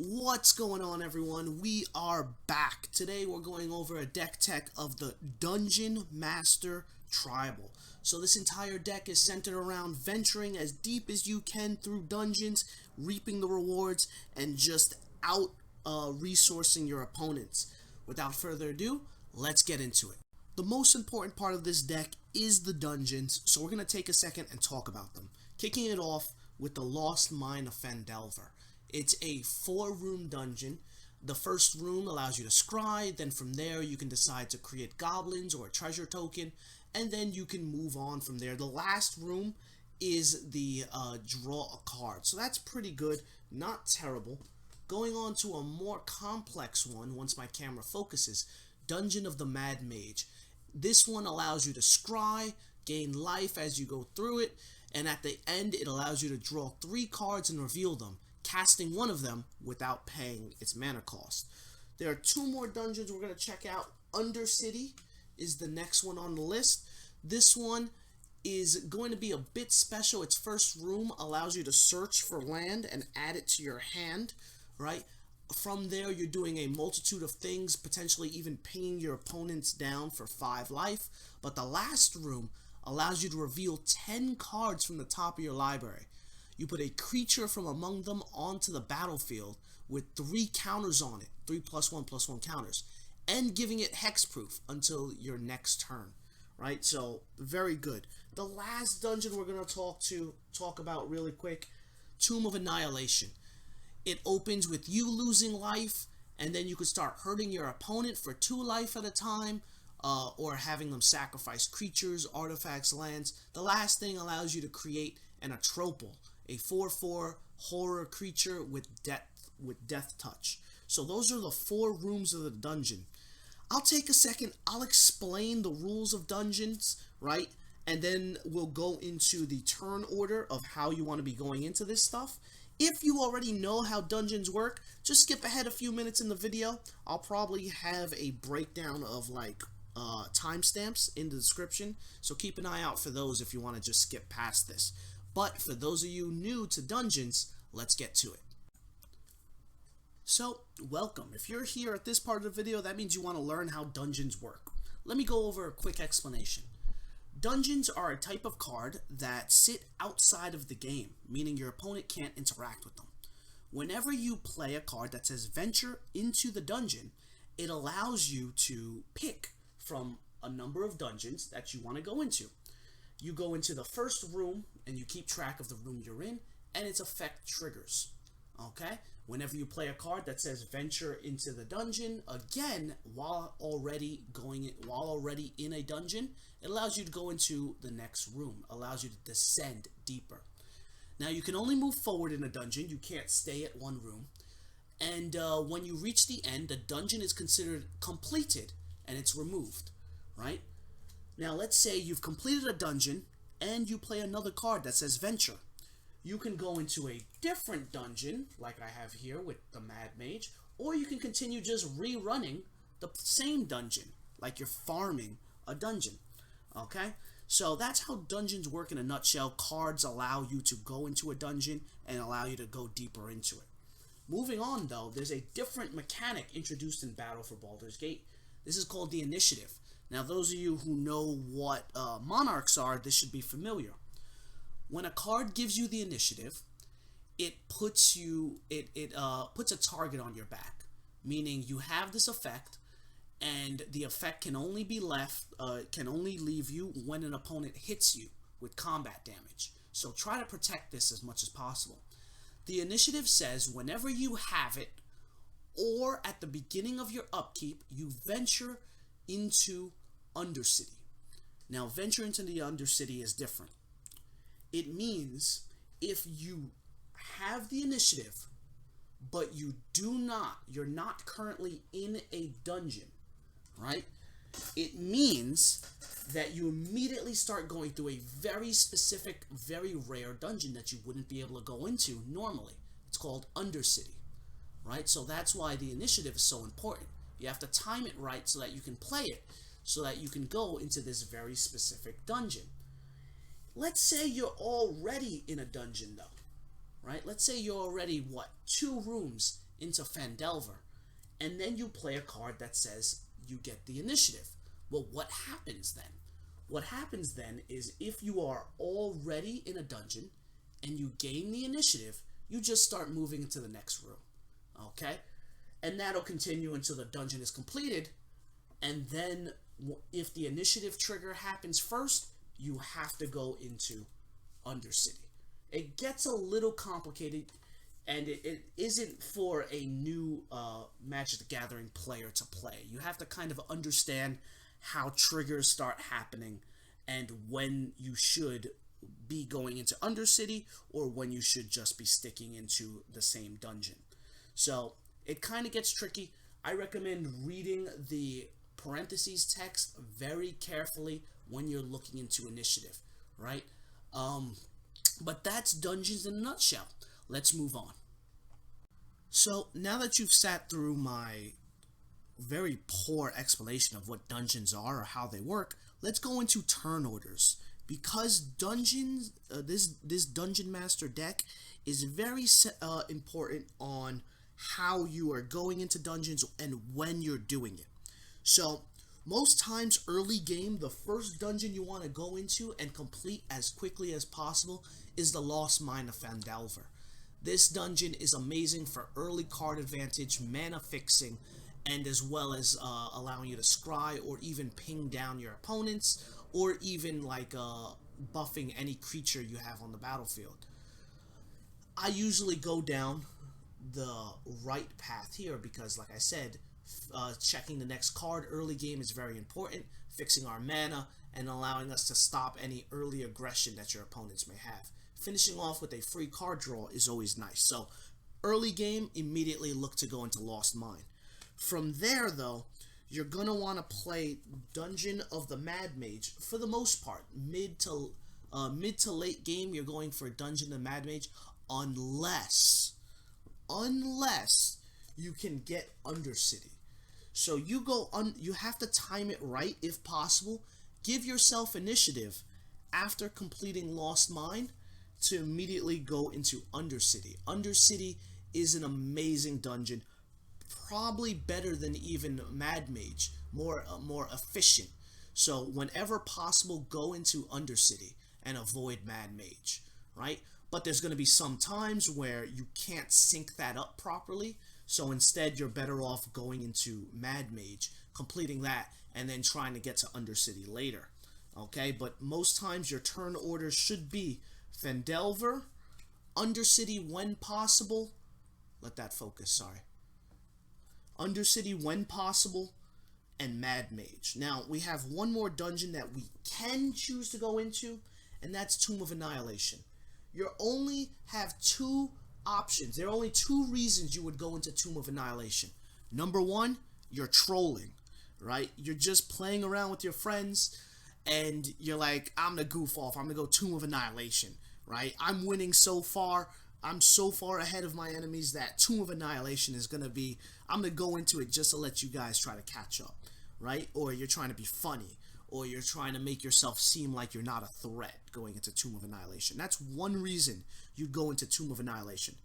What's going on, everyone? We are back. Today we're going over a deck tech of the Dungeon Master Tribal. So this entire deck is centered around venturing as deep as you can through dungeons, reaping the rewards, and just out resourcing your opponents. Without further ado, let's get into it. The most important part of this deck is the dungeons, so we're going to take a second and talk about them. Kicking it off with the Lost Mine of Phandelver. It's a 4-room dungeon. The first room allows you to scry, then from there you can decide to create goblins or a treasure token, and then you can move on from there. The last room is the draw a card, so that's pretty good, not terrible. Going on to a more complex one, once my camera focuses, Dungeon of the Mad Mage. This one allows you to scry, gain life as you go through it, and at the end it allows you to draw 3 cards and reveal them, casting one of them without paying its mana cost. There are 2 more dungeons we're going to check out. Undercity is the next one on the list. This one is going to be a bit special. Its first room allows you to search for land and add it to your hand, right? From there, you're doing a multitude of things, potentially even pinning your opponents down for 5 life. But the last room allows you to reveal 10 cards from the top of your library. You put a creature from among them onto the battlefield with 3 counters on it, 3 +1/+1 counters, and giving it hexproof until your next turn, right? So very good. The last dungeon we're going to talk about really quick, Tomb of Annihilation. It opens with you losing life, and then you can start hurting your opponent for 2 life at a time, or having them sacrifice creatures, artifacts, lands. The last thing allows you to create an Atropal, a 4/4 horror creature with death touch. So those are the 4 rooms of the dungeon. I'll take a second, I'll explain the rules of dungeons, right? And then we'll go into the turn order of how you want to be going into this stuff. If you already know how dungeons work, just skip ahead a few minutes in the video. I'll probably have a breakdown of timestamps in the description, so keep an eye out for those if you want to just skip past this. But for those of you new to dungeons, let's get to it. So, welcome. If you're here at this part of the video, that means you want to learn how dungeons work. Let me go over a quick explanation. Dungeons are a type of card that sit outside of the game, meaning your opponent can't interact with them. Whenever you play a card that says venture into the dungeon, it allows you to pick from a number of dungeons that you want to go into. You go into the first room and you keep track of the room you're in and its effect triggers. Okay? Whenever you play a card that says venture into the dungeon, again, while already in a dungeon, it allows you to go into the next room, allows you to descend deeper. Now you can only move forward in a dungeon, you can't stay at one room. And when you reach the end, the dungeon is considered completed and it's removed, right? Now let's say you've completed a dungeon and you play another card that says venture. You can go into a different dungeon, like I have here with the Mad Mage, or you can continue just rerunning the same dungeon, like you're farming a dungeon, okay? So that's how dungeons work in a nutshell. Cards allow you to go into a dungeon and allow you to go deeper into it. Moving on, though, there's a different mechanic introduced in Battle for Baldur's Gate. This is called the initiative. Now, those of you who know what monarchs are, this should be familiar. When a card gives you the initiative, it puts a target on your back, meaning you have this effect, and the effect can only leave you when an opponent hits you with combat damage. So try to protect this as much as possible. The initiative says whenever you have it, or at the beginning of your upkeep, you venture into Undercity. Now, venture into the Undercity is different. It means if you have the initiative, but you're not currently in a dungeon, right? It means that you immediately start going through a very specific, very rare dungeon that you wouldn't be able to go into normally. It's called Undercity, right? So that's why the initiative is so important. You have to time it right so that you can play it, so that you can go into this very specific dungeon. Let's say you're already in a dungeon, though, right? Let's say you're already, 2 rooms into Fandelver, and then you play a card that says you get the initiative. Well, what happens then? What happens then is if you are already in a dungeon and you gain the initiative, you just start moving into the next room. Okay? And that'll continue until the dungeon is completed. And then if the initiative trigger happens first, you have to go into Undercity. It gets a little complicated, and it isn't for a new Magic the Gathering player to play. You have to kind of understand how triggers start happening and when you should be going into Undercity or when you should just be sticking into the same dungeon. So it kind of gets tricky. I recommend reading the parentheses text very carefully when you're looking into initiative, right? But that's Dungeons in a nutshell. Let's move on. So now that you've sat through my very poor explanation of what dungeons are or how they work, let's go into turn orders. Because dungeons, this Dungeon Master deck is very important on how you are going into dungeons and when you're doing it. So most times early game, the first dungeon you want to go into and complete as quickly as possible is the Lost Mine of Fandelver. This dungeon is amazing for early card advantage, mana fixing, and as well as allowing you to scry or even ping down your opponents, or even like buffing any creature you have on the battlefield. I usually go down the right path here because, like I said, checking the next card early game is very important, fixing our mana and allowing us to stop any early aggression that your opponents may have. Finishing off with a free card draw is always nice. So early game, immediately look to go into Lost Mine. From there though, you're going to want to play Dungeon of the Mad Mage for the most part. Mid to late game, you're going for Dungeon of the Mad Mage unless you can get Undercity. So you have to time it right if possible. Give yourself initiative after completing Lost Mine to immediately go into Undercity. Undercity is an amazing dungeon, probably better than even Mad Mage, more efficient. So whenever possible, go into Undercity and avoid Mad Mage, right? But there's going to be some times where you can't sync that up properly, so instead you're better off going into Mad Mage, completing that, and then trying to get to Undercity later, okay? But most times your turn orders should be Fandelver, Undercity when possible, let that focus, sorry, Undercity when possible, and Mad Mage. Now, we have one more dungeon that we can choose to go into, and that's Tomb of Annihilation. You only have two options. There are only two reasons you would go into Tomb of Annihilation. Number one, you're trolling, right? You're just playing around with your friends, and you're like, I'm gonna goof off. I'm gonna go Tomb of Annihilation, right? I'm winning so far. I'm so far ahead of my enemies that Tomb of Annihilation is gonna be, I'm gonna go into it just to let you guys try to catch up, right? Or you're trying to be funny, or you're trying to make yourself seem like you're not a threat going into Tomb of Annihilation. That's one reason you'd go into Tomb of Annihilation.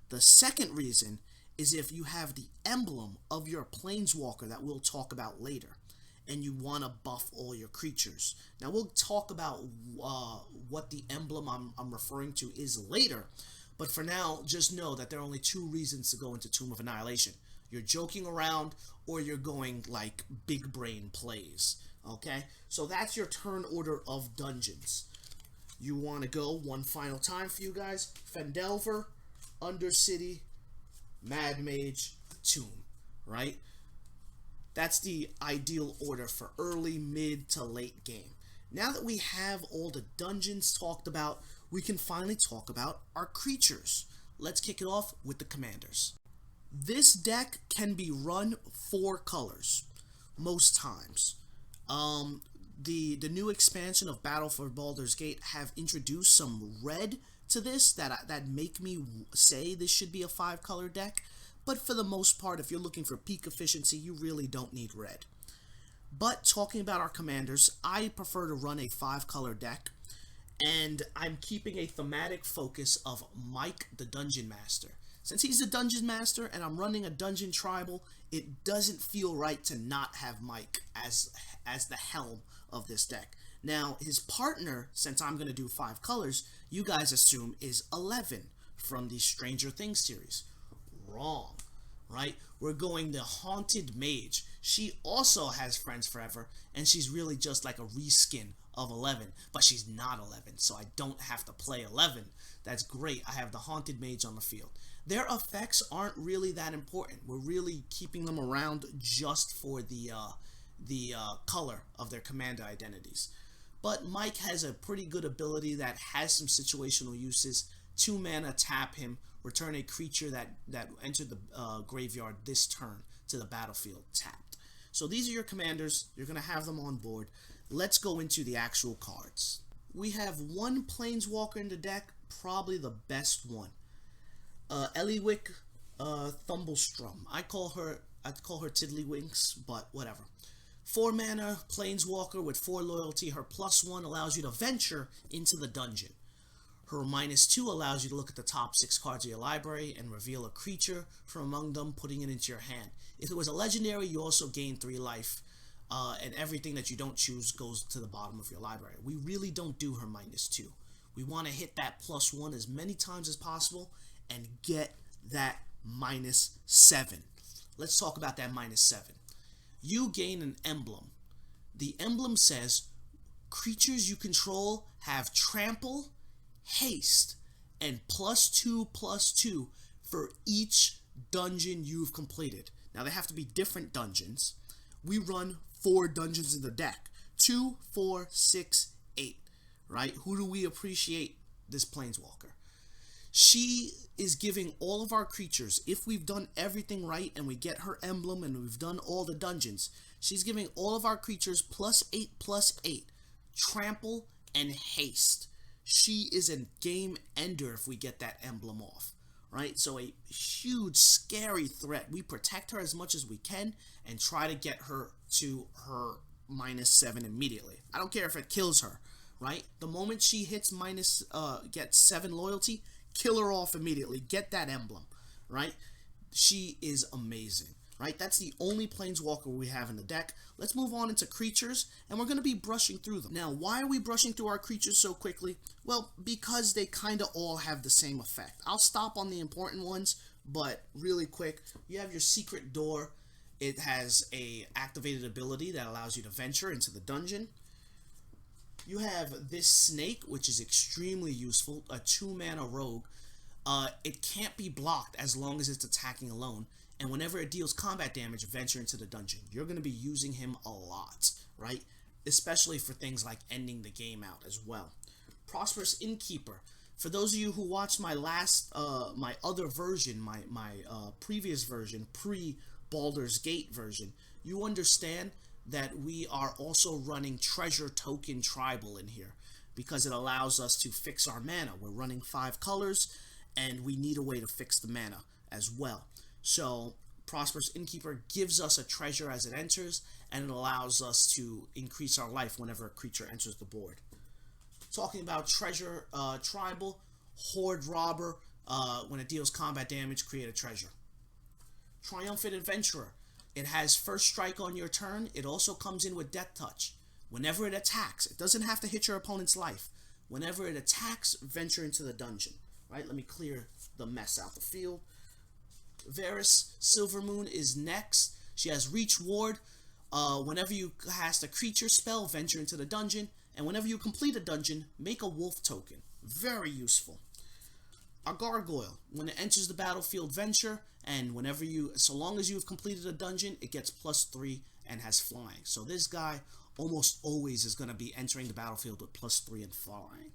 The second reason is if you have the emblem of your planeswalker that we'll talk about later, and you want to buff all your creatures. Now, we'll talk about what the emblem I'm referring to is later, but for now, just know that there are only two reasons to go into Tomb of Annihilation. You're joking around, or you're going like big brain plays. Okay, so that's your turn order of dungeons. You want to go one final time for you guys: Fandelver, Undercity, Mad Mage, Tomb, right? That's the ideal order for early, mid to late game. Now that we have all the dungeons talked about, we can finally talk about our creatures. Let's kick it off with the commanders. This deck can be run 4 colors most times. The new expansion of Battle for Baldur's Gate have introduced some red to this that make me say this should be a 5-color deck, but for the most part, if you're looking for peak efficiency, you really don't need red. But talking about our commanders, I prefer to run a 5-color deck, and I'm keeping a thematic focus of Mike the Dungeon Master. Since he's the dungeon master and I'm running a dungeon tribal, it doesn't feel right to not have Mike as the helm of this deck. Now, his partner, since I'm going to do 5 colors, you guys assume is 11 from the Stranger Things series. Wrong, right? We're going the Haunted Mage. She also has Friends Forever, and she's really just like a reskin of 11, but she's not 11, so I don't have to play 11. That's great. I have the Haunted Mage on the field. Their effects aren't really that important. We're really keeping them around just for the color of their commander identities. But Mike has a pretty good ability that has some situational uses. 2 mana, tap him, return a creature that entered the graveyard this turn to the battlefield tapped. So these are your commanders. You're going to have them on board. Let's go into the actual cards. We have one planeswalker in the deck, probably the best one. Eliwick Thumblestrum. I call her Tiddlywinks, but whatever. 4 mana, planeswalker with 4 loyalty. Her +1 allows you to venture into the dungeon. Her -2 allows you to look at the top 6 cards of your library and reveal a creature from among them, putting it into your hand. If it was a legendary, you also gain 3 life, and everything that you don't choose goes to the bottom of your library. We really don't do her -2. We want to hit that +1 as many times as possible and get that -7. Let's talk about that -7. You gain an emblem. The emblem says, creatures you control have trample, haste, and +2/+2 for each dungeon you've completed. Now they have to be different dungeons. We run 4 dungeons in the deck. 2, 4, 6, 8. Right? Who do we appreciate? This planeswalker. She is giving all of our creatures, if we've done everything right and we get her emblem and we've done all the dungeons, she's giving all of our creatures +8/+8, trample, and haste. She is a game ender if we get that emblem off, right? So a huge, scary threat. We protect her as much as we can and try to get her to her -7 immediately. I don't care if it kills her, right? The moment she hits gets 7 loyalty, kill her off immediately. Get that emblem, right? She is amazing, right? That's the only planeswalker we have in the deck. Let's move on into creatures, and we're going to be brushing through them. Now, why are we brushing through our creatures so quickly? Well, because they kind of all have the same effect. I'll stop on the important ones, but really quick, you have your Secret Door. It has a activated ability that allows you to venture into the dungeon. You have this snake, which is extremely useful, a 2 mana rogue. It can't be blocked as long as it's attacking alone, and whenever it deals combat damage, venture into the dungeon. You're going to be using him a lot, right? Especially for things like ending the game out as well. Prosperous Innkeeper. For those of you who watched my my other version, my previous version, pre-Baldur's Gate version, you understand that we are also running Treasure Token Tribal in here because it allows us to fix our mana. We're running 5 colors and we need a way to fix the mana as well. So Prosperous Innkeeper gives us a treasure as it enters, and it allows us to increase our life whenever a creature enters the board. Talking about Treasure Tribal, Horde Robber, when it deals combat damage, create a treasure. Triumphant Adventurer. It has first strike on your turn. It also comes in with Death Touch. Whenever it attacks, it doesn't have to hit your opponent's life. Whenever it attacks, venture into the dungeon. Right? Let me clear the mess out the field. Varys Silvermoon is next. She has Reach Ward. Whenever you cast a creature spell, venture into the dungeon. And whenever you complete a dungeon, make a wolf token. Very useful. A Gargoyle. When it enters the battlefield, venture, and so long as you have completed a dungeon, it gets +3 and has flying. So this guy almost always is going to be entering the battlefield with +3 and flying.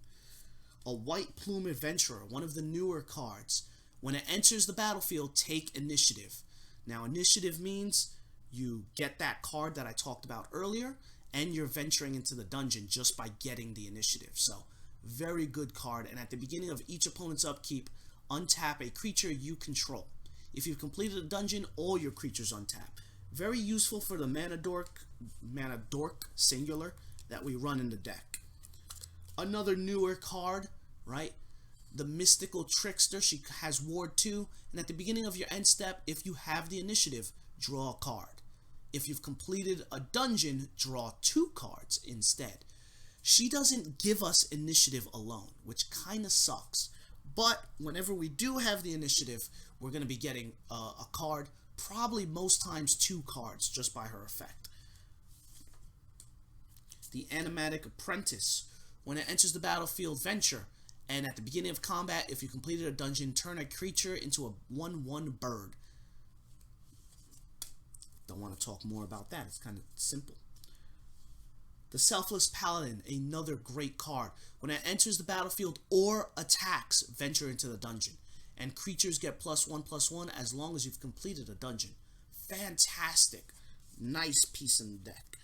A White Plume Adventurer, one of the newer cards. When it enters the battlefield, take initiative. Now, initiative means you get that card that I talked about earlier, and you're venturing into the dungeon just by getting the initiative. So, very good card, and at the beginning of each opponent's upkeep, untap a creature you control. If you've completed a dungeon, all your creatures untap. Very useful for the mana dork singular that we run in the deck. Another newer card, right? the Mystical Trickster. She has Ward 2, and at the beginning of your end step, if you have the initiative, draw a card. If you've completed a dungeon, draw 2 cards instead. She doesn't give us initiative alone, which kind of sucks. But whenever we do have the initiative, we're going to be getting a card, probably most times 2 cards, just by her effect. The Animatic Apprentice. When it enters the battlefield, venture. And at the beginning of combat, if you completed a dungeon, turn a creature into a 1/1 bird. Don't want to talk more about that. It's kind of simple. The Selfless Paladin, another great card. When it enters the battlefield or attacks, venture into the dungeon. And creatures get +1/+1 as long as you've completed a dungeon. Fantastic. Nice piece in the deck.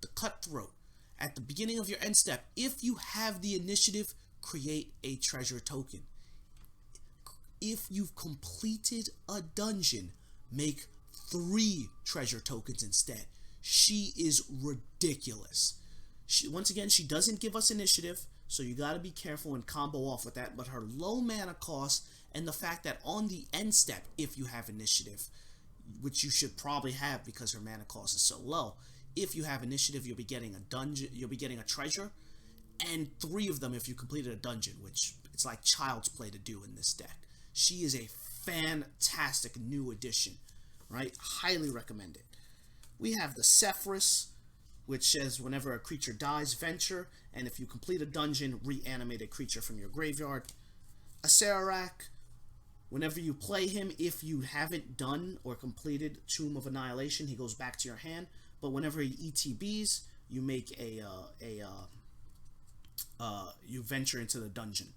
The Cutthroat. At the beginning of your end step, if you have the initiative, create a treasure token. If you've completed a dungeon, make 3 treasure tokens instead. She is ridiculous. Once again, she doesn't give us initiative, so you got to be careful and combo off with that. But her low mana cost and the fact that on the end step, if you have initiative, which you should probably have because her mana cost is so low, if you have initiative, you'll be getting a dungeon, you'll be getting a treasure, and 3 of them if you completed a dungeon, which it's like child's play to do in this deck. She is a fantastic new addition, right? Highly recommend it. We have the Sephiroth, which says whenever a creature dies, venture, and if you complete a dungeon, reanimate a creature from your graveyard. A Sararak, whenever you play him, if you haven't done or completed Tomb of Annihilation, he goes back to your hand. But whenever he ETBs, you make you venture into the dungeon.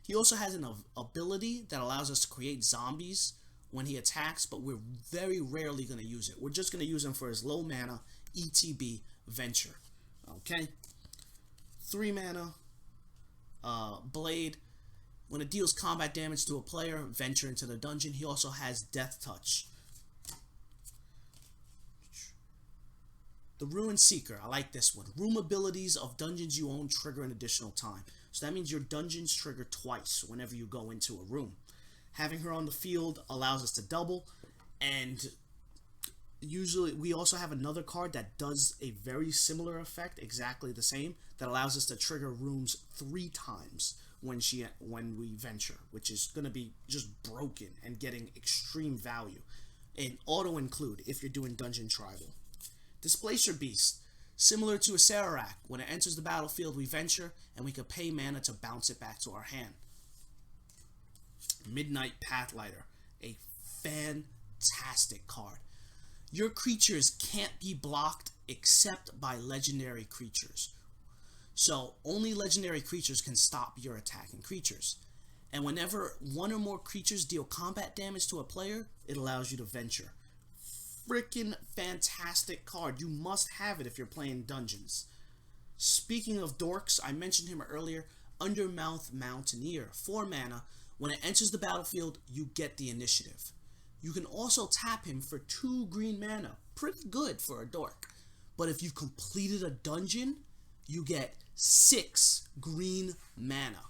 He also has an ability that allows us to create zombies when he attacks, but we're very rarely going to use it. We're just going to use him for his low mana ETB venture. Okay? 3 mana Blade. When it deals combat damage to a player, venture into the dungeon. He also has Death Touch. The Ruin Seeker, I like this one. Room abilities of dungeons you own trigger an additional time. So that means your dungeons trigger twice whenever you go into a room. Having her on the field allows us to double, and usually we also have another card that does a very similar effect, exactly the same, that allows us to trigger rooms 3 times when we venture, which is going to be just broken and getting extreme value. And auto include if you're doing Dungeon Tribal. Displacer Beast. Similar to a Sararak, when it enters the battlefield, we venture, and we can pay mana to bounce it back to our hand. Midnight Pathlighter. A fantastic card. Your creatures can't be blocked except by legendary creatures. So, only legendary creatures can stop your attacking creatures. And whenever 1 or more creatures deal combat damage to a player, it allows you to venture. Freaking fantastic card. You must have it if you're playing dungeons. Speaking of dorks, I mentioned him earlier. Undermouth Mountaineer. 4 mana. When it enters the battlefield, you get the initiative. You can also tap him for 2 green mana. Pretty good for a dork. But if you've completed a dungeon, you get 6 green mana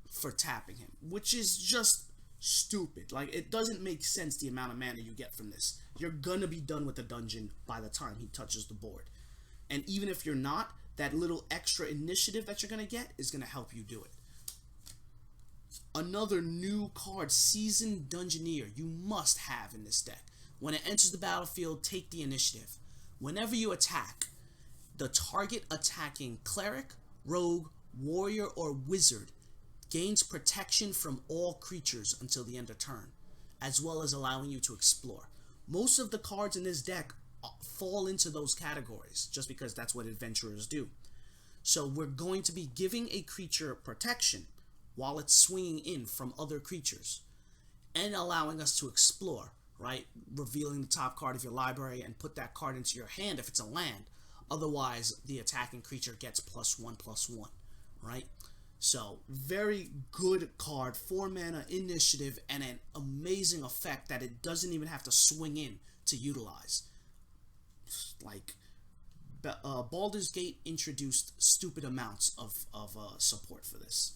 for tapping him, which is just stupid. Like, it doesn't make sense the amount of mana you get from this. You're gonna be done with the dungeon by the time he touches the board. And even if you're not, that little extra initiative that you're gonna get is gonna help you do it. Another new card, Seasoned Dungeoneer, you must have in this deck. When it enters the battlefield, take the initiative. Whenever you attack, the target attacking cleric, rogue, warrior, or wizard gains protection from all creatures until the end of turn, as well as allowing you to explore. Most of the cards in this deck fall into those categories, just because that's what adventurers do. So we're going to be giving a creature protection while it's swinging in from other creatures, and allowing us to explore, right? Revealing the top card of your library and put that card into your hand if it's a land. Otherwise, the attacking creature gets +1/+1, right? So, very good card, 4 mana initiative, and an amazing effect that it doesn't even have to swing in to utilize. Like, Baldur's Gate introduced stupid amounts of support for this.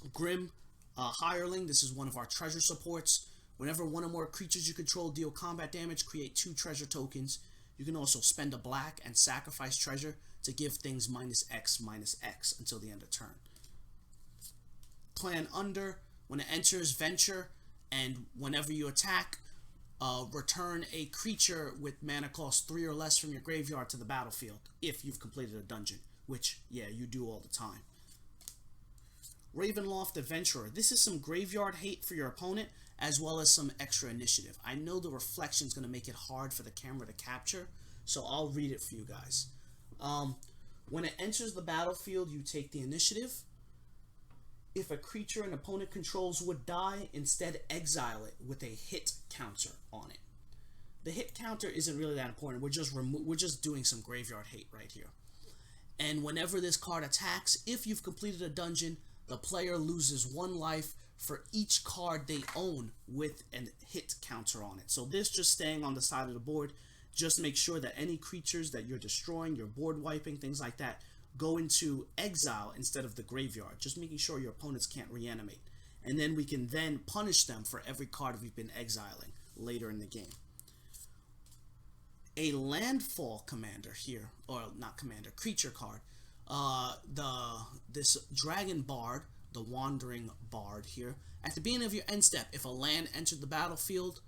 Grim Hireling, this is one of our treasure supports. Whenever one or more creatures you control deal combat damage, create 2 treasure tokens. You can also spend a black and sacrifice treasure to give things -X until the end of turn. Clan Under, when it enters, venture, and whenever you attack, return a creature with mana cost 3 or less from your graveyard to the battlefield if you've completed a dungeon, which, yeah, you do all the time. Ravenloft Adventurer. This is some graveyard hate for your opponent, as well as some extra initiative. I know the reflection is going to make it hard for the camera to capture, so I'll read it for you guys. When it enters the battlefield, you take the initiative. If a creature an opponent controls would die, instead exile it with a hit counter on it. The hit counter isn't really that important. We're just doing some graveyard hate right here. And whenever this card attacks, if you've completed a dungeon, the player loses 1 life for each card they own with a hit counter on it. So this just staying on the side of the board. Just make sure that any creatures that you're destroying, you're board wiping, things like that, go into exile instead of the graveyard. Just making sure your opponents can't reanimate. And then we can then punish them for every card we've been exiling later in the game. A landfall commander here, or not commander, creature card. This Dragon Bard, the Wandering Bard here. At the beginning of your end step, if a land entered the battlefield,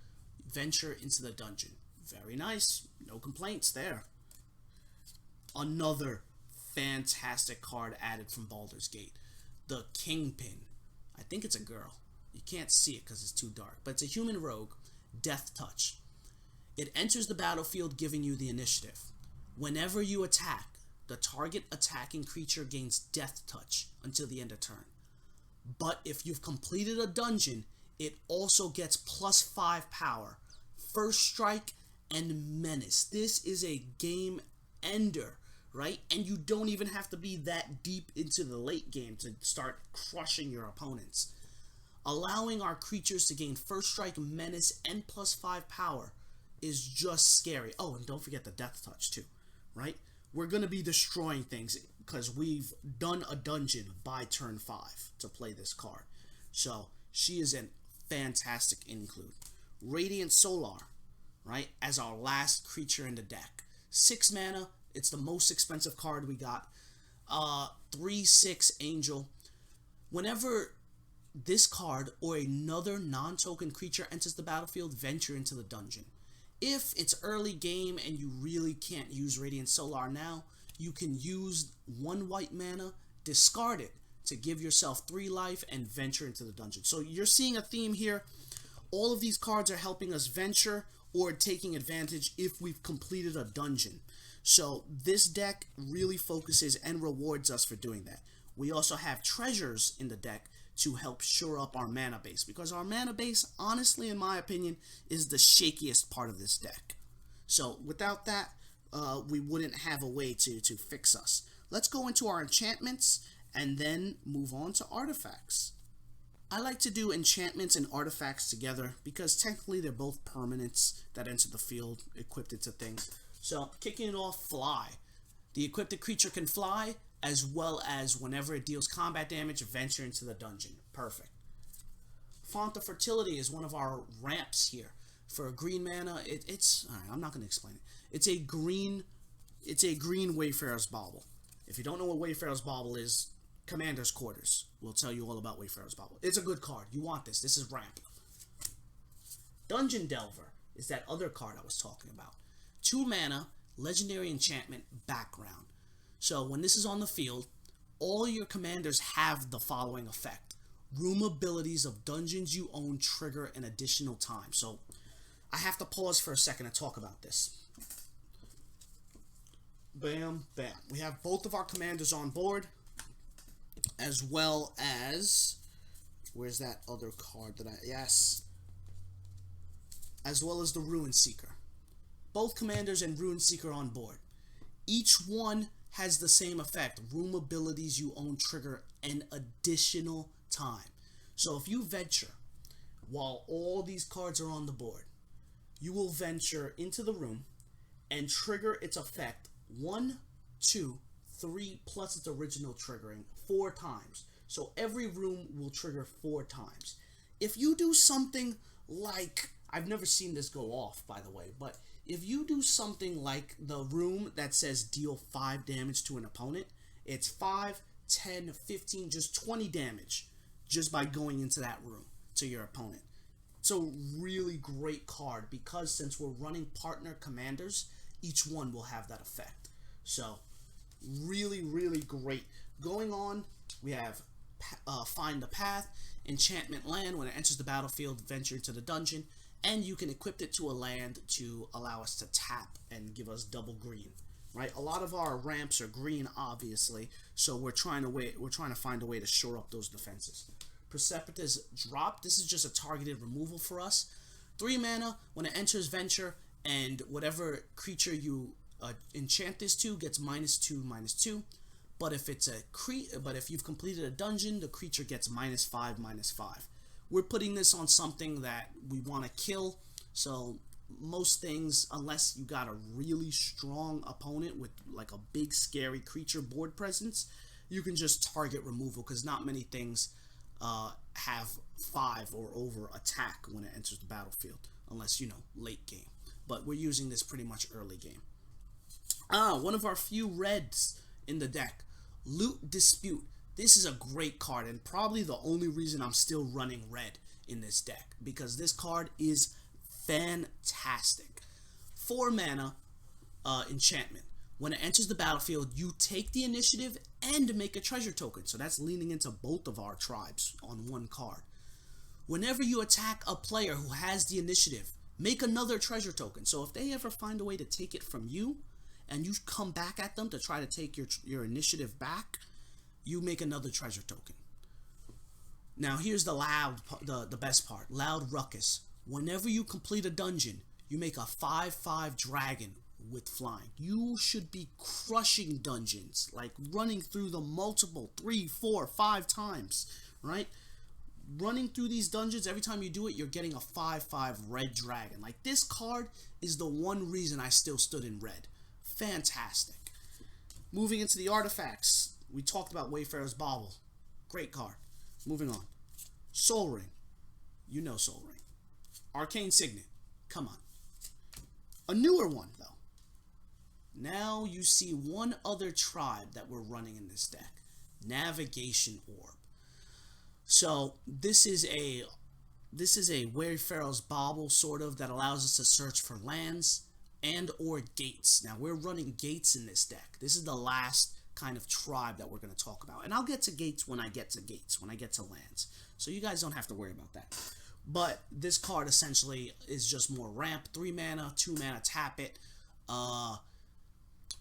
venture into the dungeon. Very nice. No complaints there. Another fantastic card added from Baldur's Gate. The Kingpin. I think it's a girl. You can't see it because it's too dark. But it's a human rogue. Death Touch. It enters the battlefield giving you the initiative. Whenever you attack, the target attacking creature gains Death Touch until the end of turn. But if you've completed a dungeon, it also gets +5 power, First Strike, and Menace. This is a game ender, right? And you don't even have to be that deep into the late game to start crushing your opponents. Allowing our creatures to gain First Strike, Menace, and +5 power is just scary. Oh, and don't forget the Death Touch too, right? We're going to be destroying things because we've done a dungeon by turn 5 to play this card. So she is a fantastic include. Radiant Solar, right, as our last creature in the deck. 6 mana. It's the most expensive card we got. 3/6 Angel. Whenever this card or another non-token creature enters the battlefield, venture into the dungeon. If it's early game and you really can't use Radiant Solar now, you can use 1 white mana, discard it to give yourself 3 life and venture into the dungeon. So you're seeing a theme here. All of these cards are helping us venture or taking advantage if we've completed a dungeon. So this deck really focuses and rewards us for doing that. We also have treasures in the deck to help shore up our mana base, because our mana base, honestly, in my opinion, is the shakiest part of this deck. So without that, we wouldn't have a way to fix us. Let's go into our enchantments and then move on to artifacts. I like to do enchantments and artifacts together because technically they're both permanents that enter the field equipped into things. So kicking it off, Fly. The equipped creature can fly, as well as whenever it deals combat damage, venture into the dungeon. Perfect. Font of Fertility is one of our ramps here. For a green mana, it's all right, I'm not going to explain it. It's a green Wayfarer's Bauble. If you don't know what Wayfarer's Bauble is, Commander's Quarters will tell you all about Wayfarer's Bauble. It's a good card. You want this. This is ramp. Dungeon Delver is that other card I was talking about. 2 mana, legendary enchantment, background. So when this is on the field, all your commanders have the following effect. Room abilities of dungeons you own trigger an additional time. So I have to pause for a second to talk about this. Bam, bam. We have both of our commanders on board, as well as, where's that other card that yes, as well as the Ruin Seeker. Both commanders and Ruin Seeker on board. Each one has the same effect. Room abilities you own trigger an additional time. So if you venture while all these cards are on the board, you will venture into the room and trigger its effect 1, 2, 3 plus its original triggering 4 times. So every room will trigger 4 times. If you do something like, I've never seen this go off, by the way, but if you do something like the room that says deal 5 damage to an opponent, it's 5, 10, 15, just 20 damage just by going into that room to your opponent. It's a really great card because since we're running partner commanders, each one will have that effect. So really, really great. Going on, we have Find the Path, enchantment land. When it enters the battlefield, venture into the dungeon, and you can equip it to a land to allow us to tap and give us double green. Right, a lot of our ramps are green, obviously, so we're trying to find a way to shore up those defenses. Precipitous Drop. This is just a targeted removal for us. 3 mana. When it enters venture, and whatever creature you enchant this to gets -2/-2. But if you've completed a dungeon, the creature gets -5/-5. We're putting this on something that we want to kill, so most things, unless you got a really strong opponent with like a big scary creature board presence, you can just target removal because not many things have 5 or over attack when it enters the battlefield, unless, you know, late game. But we're using this pretty much early game. One of our few reds in the deck, Loot Dispute. This is a great card and probably the only reason I'm still running red in this deck, because this card is fantastic. 4 mana enchantment. When it enters the battlefield, you take the initiative and make a treasure token. So that's leaning into both of our tribes on one card. Whenever you attack a player who has the initiative, make another treasure token. So if they ever find a way to take it from you and you come back at them to try to take your initiative back, you make another treasure token. Now here's the best part. Loud Ruckus. Whenever you complete a dungeon, you make a 5/5 dragon with flying. You should be crushing dungeons, like running through them multiple 3, 4, 5 times, right? Running through these dungeons, every time you do it, you're getting a 5/5 red dragon. Like, this card is the one reason I still stood in red. Fantastic. Moving into the artifacts, we talked about Wayfarer's Bauble. Great card. Moving on. Soul Ring. You know Soul Ring. Arcane Signet. Come on. A newer one, though. Now you see one other tribe that we're running in this deck. Navigation Orb. So this is a Wayfarer's Bauble, sort of, that allows us to search for lands and or gates. Now we're running gates in this deck. This is the last kind of tribe that we're going to talk about. And I'll get to gates when I get to lands. So you guys don't have to worry about that. But this card essentially is just more ramp. 3 mana, 2 mana, tap it.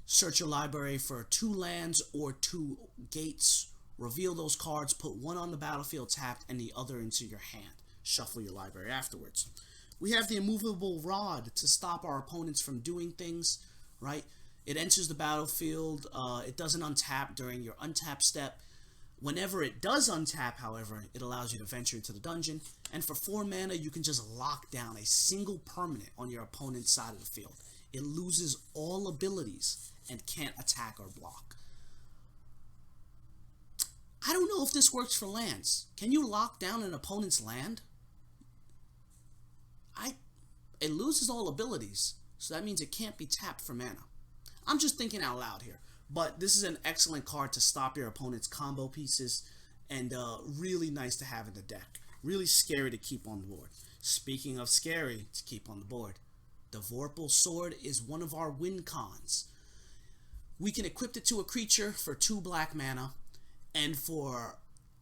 Search your library for 2 lands or 2 gates. Reveal those cards. Put one on the battlefield tapped and the other into your hand. Shuffle your library afterwards. We have the Immovable Rod to stop our opponents from doing things, right? It enters the battlefield. It doesn't untap during your untap step. Whenever it does untap, however, it allows you to venture into the dungeon. And for 4 mana, you can just lock down a single permanent on your opponent's side of the field. It loses all abilities and can't attack or block. I don't know if this works for lands. Can you lock down an opponent's land? It loses all abilities, so that means it can't be tapped for mana. I'm just thinking out loud here. But this is an excellent card to stop your opponent's combo pieces, and really nice to have in the deck. Really scary to keep on the board. Speaking of scary to keep on the board, the Vorpal Sword is one of our win cons. We can equip it to a creature for 2 black mana, and for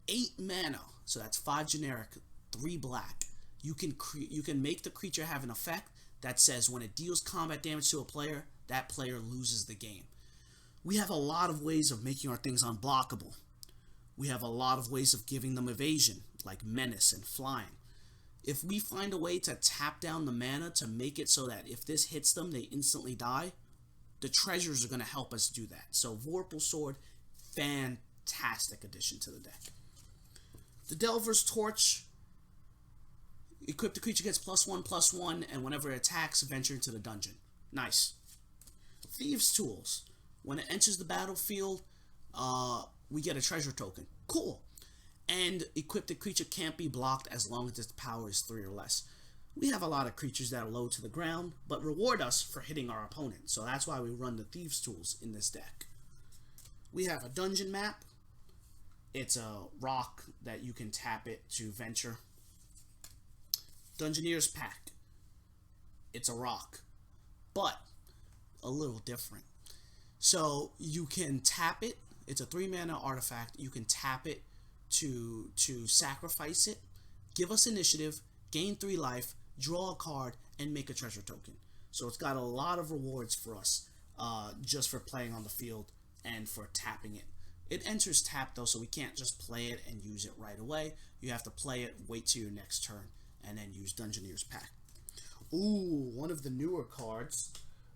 8 mana, so that's 5 generic, 3 black, you can make the creature have an effect that says when it deals combat damage to a player, that player loses the game. We have a lot of ways of making our things unblockable. We have a lot of ways of giving them evasion, like Menace and Flying. If we find a way to tap down the mana to make it so that if this hits them, they instantly die, the treasures are going to help us do that. So Vorpal Sword, fantastic addition to the deck. The Delver's Torch. Equip the creature gets +1/+1, and whenever it attacks, venture into the dungeon. Nice. Thieves' Tools. When it enters the battlefield, we get a treasure token. Cool. And equipped creature can't be blocked as long as its power is 3 or less. We have a lot of creatures that are low to the ground, but reward us for hitting our opponent. So that's why we run the Thieves' Tools in this deck. We have a dungeon map. It's a rock that you can tap it to venture. Dungeoneer's Pack. It's a rock, but a little different. So you can tap it. It's a 3-mana artifact. You can tap it to sacrifice it, give us initiative, gain 3 life, draw a card, and make a treasure token. So it's got a lot of rewards for us just for playing on the field and for tapping it. It enters tap though, so we can't just play it and use it right away. You have to play it, wait till your next turn, and then use Dungeoneer's Pack. Ooh, one of the newer cards,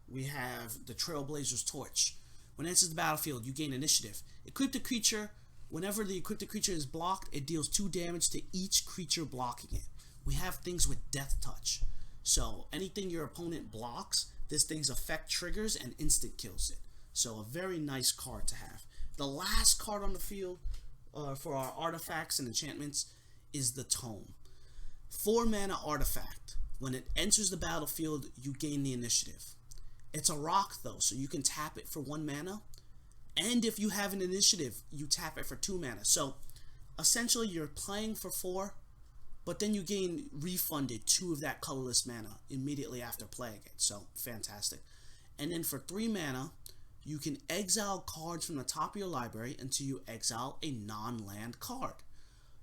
we have the Trailblazer's Torch. When it enters the battlefield, you gain initiative. Equip the creature. Whenever the equipped creature is blocked, it deals 2 damage to each creature blocking it. We have things with Death Touch. So anything your opponent blocks, this thing's effect triggers and instant kills it. So a very nice card to have. The last card on the field for our artifacts and enchantments is the Tome. 4-mana artifact. When it enters the battlefield, you gain the initiative. It's a rock though, so you can tap it for 1 mana. And if you have an initiative, you tap it for 2 mana. So essentially you're playing for 4, but then you gain refunded 2 of that colorless mana immediately after playing it. So fantastic. And then for 3 mana, you can exile cards from the top of your library until you exile a non-land card.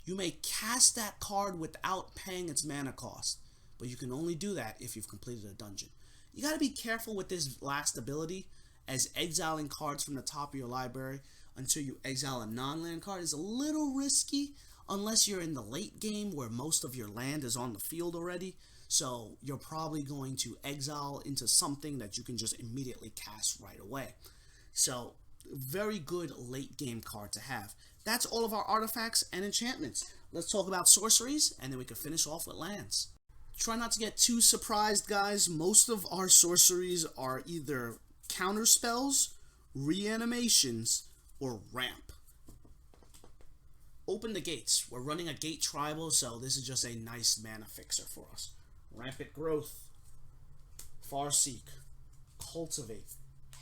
You may cast that card without paying its mana cost, but you can only do that if you've completed a dungeon. You got to be careful with this last ability, as exiling cards from the top of your library until you exile a non-land card is a little risky unless you're in the late game where most of your land is on the field already. So you're probably going to exile into something that you can just immediately cast right away. So very good late game card to have. That's all of our artifacts and enchantments. Let's talk about sorceries and then we can finish off with lands. Try not to get too surprised, guys. Most of our sorceries are either counter spells, reanimations, or ramp. Open the Gates. We're running a gate tribal, so this is just a nice mana fixer for us. Rampant Growth, Farseek, Cultivate,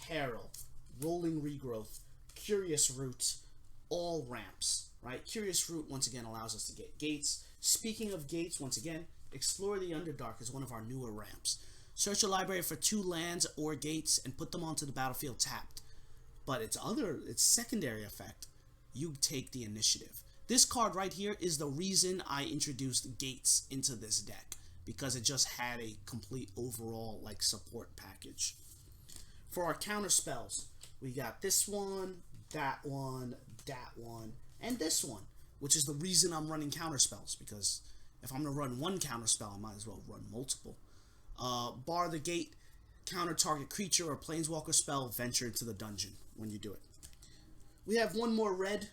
Herald, Rolling Regrowth, Curious Root, all ramps, right? Curious Root once again allows us to get gates. Speaking of gates, once again, Explore the Underdark is one of our newer ramps. Search your library for 2 lands or gates and put them onto the battlefield tapped. But its secondary effect, you take the initiative. This card right here is the reason I introduced gates into this deck, because it just had a complete overall like support package. For our counter spells, we got this one, that one, and this one, which is the reason I'm running counter spells, because if I'm going to run one counter spell, I might as well run multiple. Bar the Gate, counter target creature or planeswalker spell, venture into the dungeon when you do it. We have one more red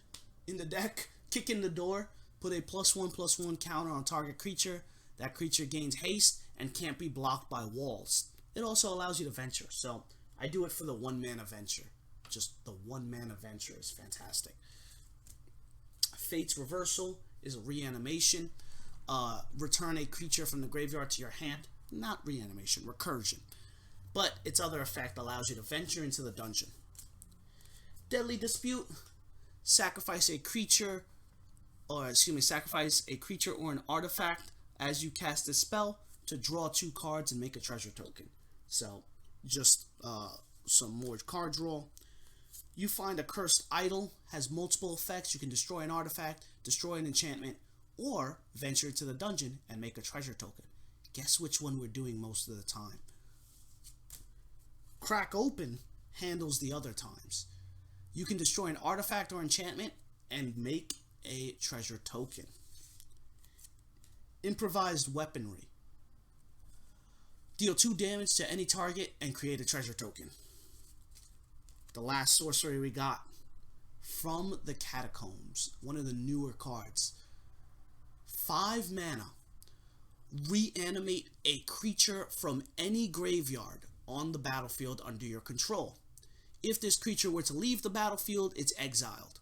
in the deck, Kick in the Door, put a +1/+1 counter on target creature. That creature gains haste and can't be blocked by walls. It also allows you to venture, so I do it for the 1-mana venture. Just the 1-mana venture is fantastic. Fate's Reversal is a reanimation. Return a creature from the graveyard to your hand. Not reanimation, recursion. But its other effect allows you to venture into the dungeon. Deadly Dispute. Sacrifice a creature or an artifact as you cast a spell to draw 2 cards and make a treasure token. So just some more card draw. You find a cursed idol, has multiple effects. You can destroy an artifact, destroy an enchantment, or venture into the dungeon and make a treasure token. Guess which one we're doing most of the time? Crack Open handles the other times. You can destroy an artifact or enchantment and make a treasure token. Improvised Weaponry. Deal 2 damage to any target and create a treasure token. The last sorcery we got, From the Catacombs, one of the newer cards. 5 mana. Reanimate a creature from any graveyard on the battlefield under your control. If this creature were to leave the battlefield, it's exiled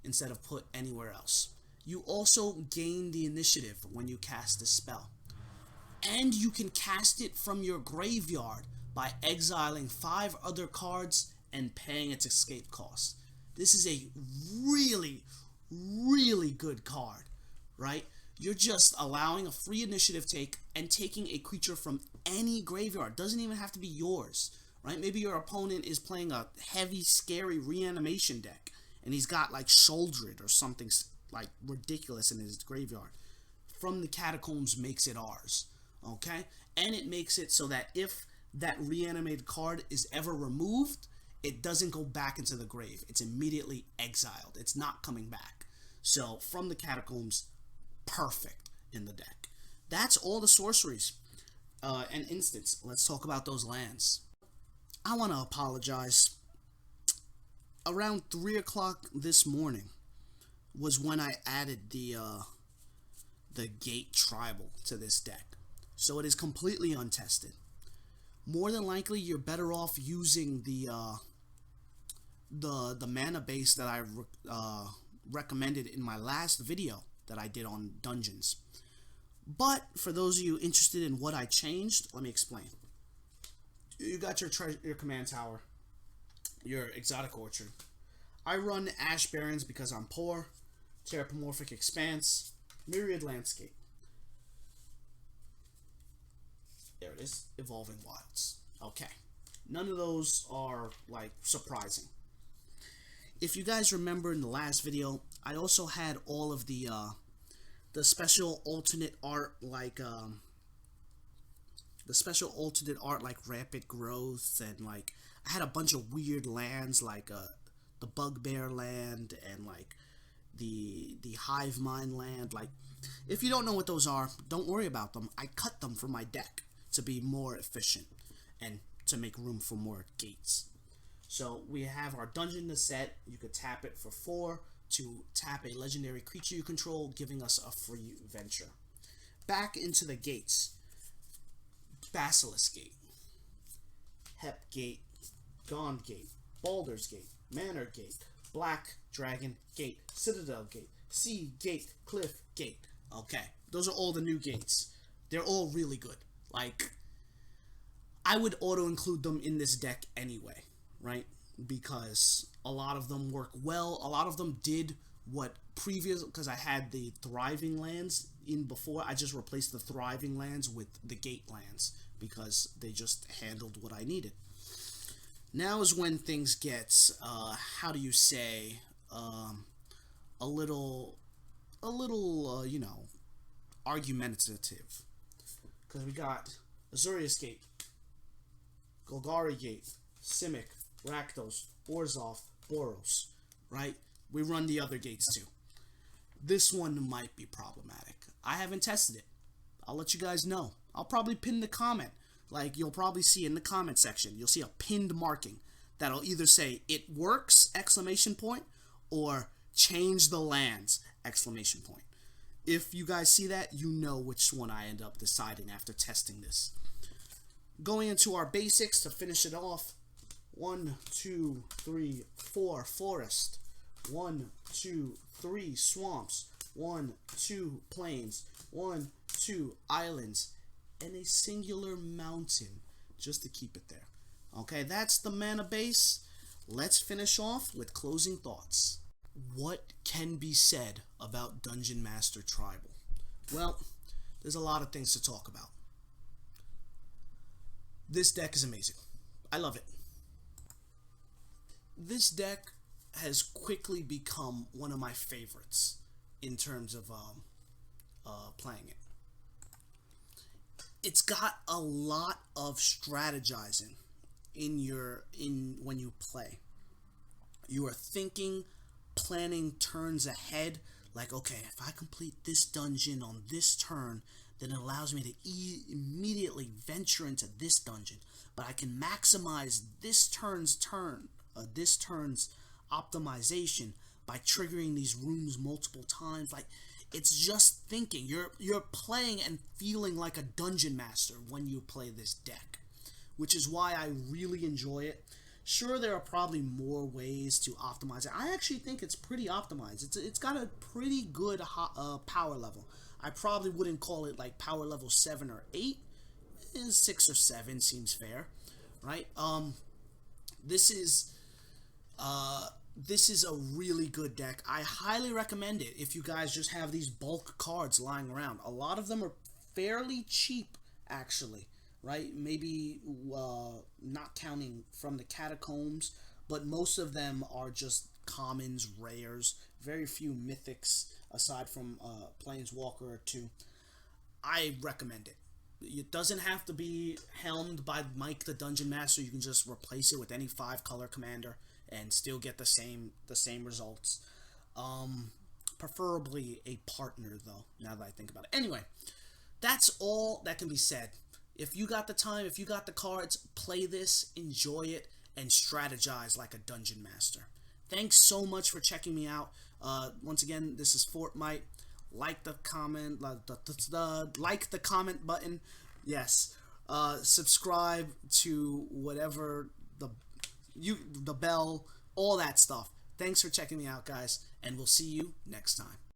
instead of put anywhere else. You also gain the initiative when you cast a spell. And you can cast it from your graveyard by exiling 5 other cards and paying its escape cost. This is a really, really good card, right? You're just allowing a free initiative take and taking a creature from any graveyard. Doesn't even have to be yours, right? Maybe your opponent is playing a heavy, scary reanimation deck, and he's got like Shouldered or something like ridiculous in his graveyard. From the Catacombs makes it ours, okay? And it makes it so that if that reanimated card is ever removed, it doesn't go back into the grave. It's immediately exiled. It's not coming back. So from the Catacombs, perfect in the deck. That's all the sorceries and instants. Let's talk about those lands. I want to apologize. Around 3 o'clock this morning was when I added the Gate Tribal to this deck. So it is completely untested. More than likely, you're better off using the mana base that I recommended in my last video that I did on dungeons. But for those of you interested in what I changed, let me explain. You got your command tower, your exotic orchard. I run Ash Barrens because I'm poor, Terrapomorphic Expanse, Myriad Landscape. There it is, Evolving Wilds. Okay, none of those are like surprising. If you guys remember in the last video, I also had all of the special alternate art like Rapid Growth, and like I had a bunch of weird lands like the Bugbear land and like the Hive Mind land. Like, if you don't know what those are, don't worry about them. I cut them from my deck to be more efficient and to make room for more gates. So we have our dungeon to set. You could tap it for 4 to tap a legendary creature you control, giving us a free venture. Back into the gates. Basilisk Gate, Hep Gate, Gaunt Gate, Baldur's Gate, Manor Gate, Black Dragon Gate, Citadel Gate, Sea Gate, Cliff Gate. Okay, those are all the new gates. They're all really good. Like, I would auto-include them in this deck anyway, right? Because a lot of them work well. A lot of them did what previous, because I had the Thriving lands in before. I just replaced the Thriving lands with the Gate lands because they just handled what I needed. Now is when things get, how do you say, a little, you know, argumentative. Because we got Azorius Gate, Golgari Gate, Simic, Rakdos, Orzhov, Boros, right? We run the other gates too. This one might be problematic. I haven't tested it. I'll let you guys know. I'll probably pin the comment. Like, you'll probably see in the comment section, you'll see a pinned marking that'll either say it works, exclamation point, or change the lands, exclamation point. If you guys see that, you know which one I end up deciding after testing this. Going into our basics to finish it off. 1, 2, 3, 4 forest. 1, 2, 3 swamps. 1, 2 plains. 1, 2 islands. And a singular mountain, just to keep it there. Okay, that's the mana base. Let's finish off with closing thoughts. What can be said about Dungeon Master Tribal? Well, there's a lot of things to talk about. This deck is amazing. I love it. This deck has quickly become one of my favorites in terms of playing it. It's got a lot of strategizing when you play. You are thinking, planning turns ahead. Like, okay, if I complete this dungeon on this turn, then it allows me to immediately venture into this dungeon. But I can maximize this turn's optimization by triggering these rooms multiple times. Like, it's just thinking. You're playing and feeling like a dungeon master when you play this deck, which is why I really enjoy it. Sure, there are probably more ways to optimize it. I actually think it's pretty optimized. It's got a pretty good power level. I probably wouldn't call it like power level 7 or 8. 6 or 7 seems fair, right? This is this is a really good deck. I highly recommend it if you guys just have these bulk cards lying around. A lot of them are fairly cheap, actually, right? Maybe not counting from the catacombs, but most of them are just commons, rares, very few mythics aside from planeswalker or two. I recommend it. It doesn't have to be helmed by Mike the Dungeon Master. You can just replace it with any 5-color commander and still get the same results. Preferably a partner, though, now that I think about it. Anyway, that's all that can be said. If you got the time, if you got the cards, play this, enjoy it, and strategize like a dungeon master. Thanks so much for checking me out. Once again, this is FortMight. Like the comment, like the comment button. Yes. Subscribe to whatever the bell, all that stuff. Thanks for checking me out, guys, and we'll see you next time.